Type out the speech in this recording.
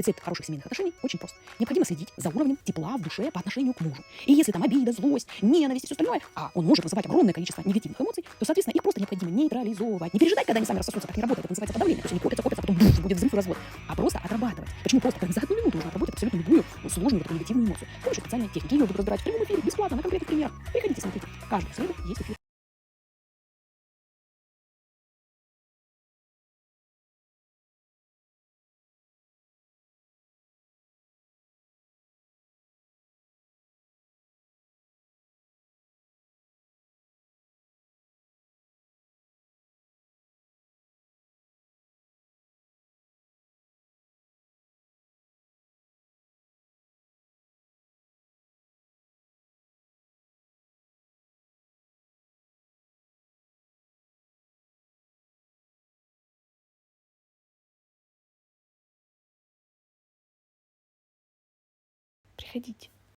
Рецепт хороших семейных отношений очень прост. Необходимо следить за уровнем тепла в душе по отношению к мужу. И если там обида, злость, ненависть и все остальное, а он может вызывать огромное количество негативных эмоций, то, соответственно, их просто необходимо нейтрализовать. Не пережидать, когда они сами рассосутся, так не работает. Это называется подавление. То есть они копятся, копятся, а потом будет взрыв и развод. А просто отрабатывать. Почему просто? Как за одну минуту можно отработать абсолютно любую сложную вот эту негативную эмоцию. С помощью специальной техники. Ее буду разбирать в прямом эфире, бесплатно, на конкретных примерах. Приходите, смотрите. Каждую среду есть эфир. Приходите.